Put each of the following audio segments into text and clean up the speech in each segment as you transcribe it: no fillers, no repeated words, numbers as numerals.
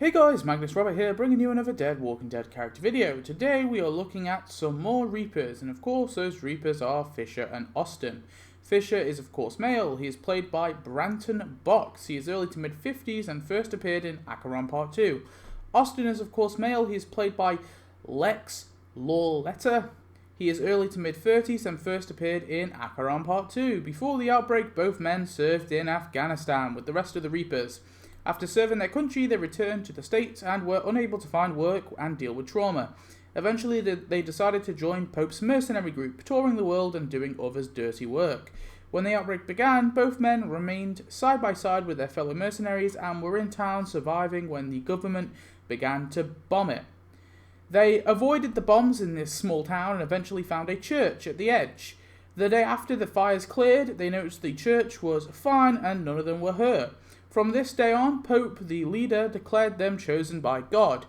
Hey guys, Magnus Robert here, bringing you another Walking Dead character video. Today we are looking at some more Reapers, and of course those Reapers are Fisher and Austin. Fisher is of course male. He is played by Branton Box. He is early to mid 50s and first appeared in Acheron Part 2. Austin is of course male. He is played by Lex Lawletta. He is early to mid 30s and first appeared in Acheron Part 2. Before the outbreak, both men served in Afghanistan with the rest of the Reapers. After serving their country, they returned to the States and were unable to find work and deal with trauma. Eventually, they decided to join Pope's mercenary group, touring the world and doing others' dirty work. When the outbreak began, both men remained side by side with their fellow mercenaries and were in town surviving when the government began to bomb it. They avoided the bombs in this small town and eventually found a church at the edge. The day after the fires cleared, they noticed the church was fine and none of them were hurt. From this day on, Pope, the leader, declared them chosen by God.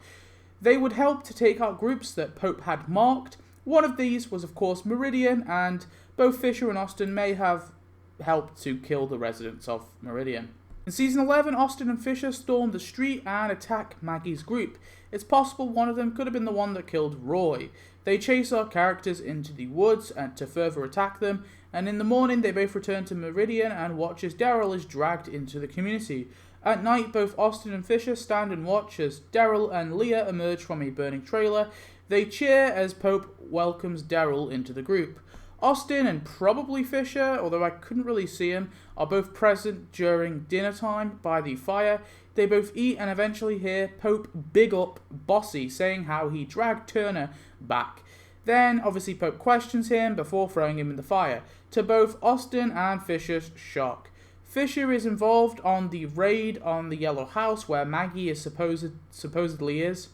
They would help to take out groups that Pope had marked. One of these was, of course, Meridian, and both Fisher and Austin may have helped to kill the residents of Meridian. In Season 11, Austin and Fisher stormed the street and attacked Maggie's group. It's possible one of them could have been the one that killed Roy. They chase our characters into the woods and to further attack them, and in the morning they both return to Meridian and watch as Daryl is dragged into the community. At night, both Austin and Fisher stand and watch as Daryl and Leah emerge from a burning trailer. They cheer as Pope welcomes Daryl into the group. Austin and probably Fisher, although I couldn't really see him, are both present during dinner time by the fire. They both eat and eventually hear Pope big up Bossy, saying how he dragged Turner back. Then, obviously, Pope questions him before throwing him in the fire, to both Austin and Fisher's shock. Fisher is involved on the raid on the Yellow House where Maggie is supposedly is.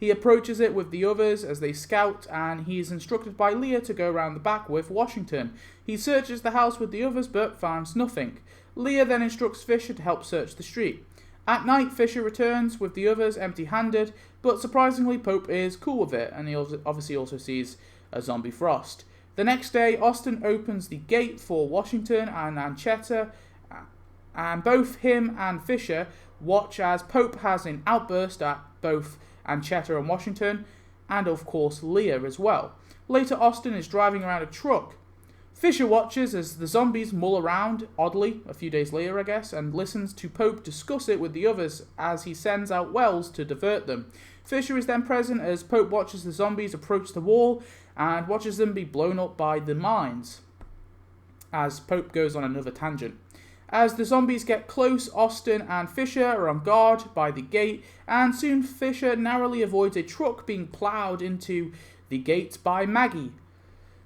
He approaches it with the others as they scout, and he is instructed by Leah to go around the back with Washington. He searches the house with the others but finds nothing. Leah then instructs Fisher to help search the street. At night, Fisher returns with the others empty-handed, but surprisingly Pope is cool with it, and he obviously also sees a zombie Frost. The next day, Austin opens the gate for Washington and Anchetta, and both him and Fisher watch as Pope has an outburst at both Anchetta and Washington, and of course Leah as well. Later, Austin is driving around a truck. Fisher watches as the zombies mull around, oddly, a few days later I guess, and listens to Pope discuss it with the others as he sends out wells to divert them. Fisher is then present as Pope watches the zombies approach the wall and watches them be blown up by the mines, as Pope goes on another tangent. As the zombies get close, Austin and Fisher are on guard by the gate, and soon Fisher narrowly avoids a truck being ploughed into the gate by Maggie.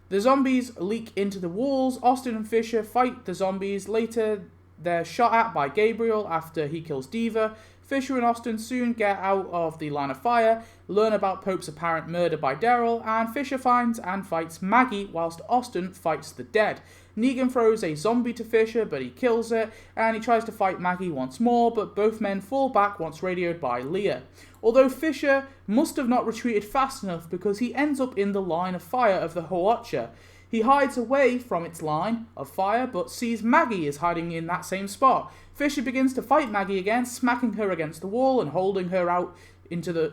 The zombies leak into the walls. Austin and Fisher fight the zombies. Later, they're shot at by Gabriel after he kills Diva. Fisher and Austin soon get out of the line of fire, learn about Pope's apparent murder by Daryl, and Fisher finds and fights Maggie whilst Austin fights the dead. Negan throws a zombie to Fisher, but he kills it, and he tries to fight Maggie once more, but both men fall back once radioed by Leah. Although Fisher must have not retreated fast enough because he ends up in the line of fire of the Hoatcha. He hides away from its line of fire, but sees Maggie is hiding in that same spot. Fisher begins to fight Maggie again, smacking her against the wall and holding her out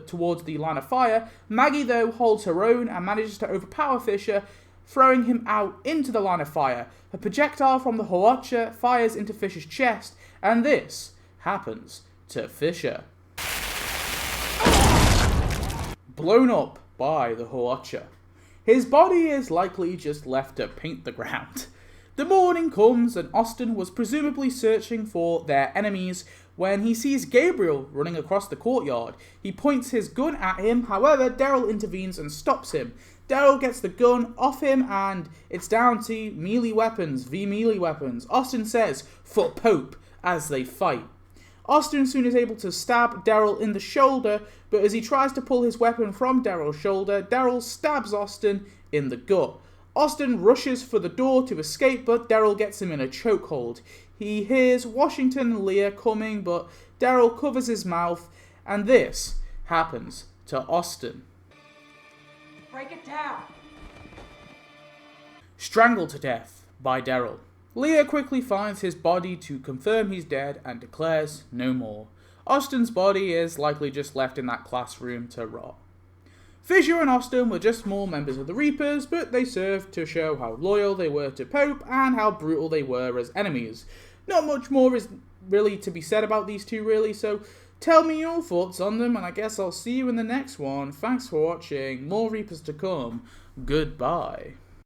towards the line of fire. Maggie, though, holds her own and manages to overpower Fisher, throwing him out into the line of fire. A projectile from the Hoatcha fires into Fisher's chest, and this happens to Fisher. Blown up by the Hoatcha. His body is likely just left to paint the ground. The morning comes and Austin was presumably searching for their enemies when he sees Gabriel running across the courtyard. He points his gun at him, however Daryl intervenes and stops him. Daryl gets the gun off him and it's down to melee weapons v melee weapons. Austin says, "For Pope," as they fight. Austin soon is able to stab Daryl in the shoulder, but as he tries to pull his weapon from Daryl's shoulder, Daryl stabs Austin in the gut. Austin rushes for the door to escape, but Daryl gets him in a chokehold. He hears Washington and Leah coming, but Daryl covers his mouth, and this happens to Austin. Break it down. Strangled to death by Daryl. Leah quickly finds his body to confirm he's dead and declares no more. Austin's body is likely just left in that classroom to rot. Fisher and Austin were just small members of the Reapers, but they served to show how loyal they were to Pope and how brutal they were as enemies. Not much more is really to be said about these two really, so tell me your thoughts on them, and I guess I'll see you in the next one. Thanks for watching. More Reapers to come. Goodbye.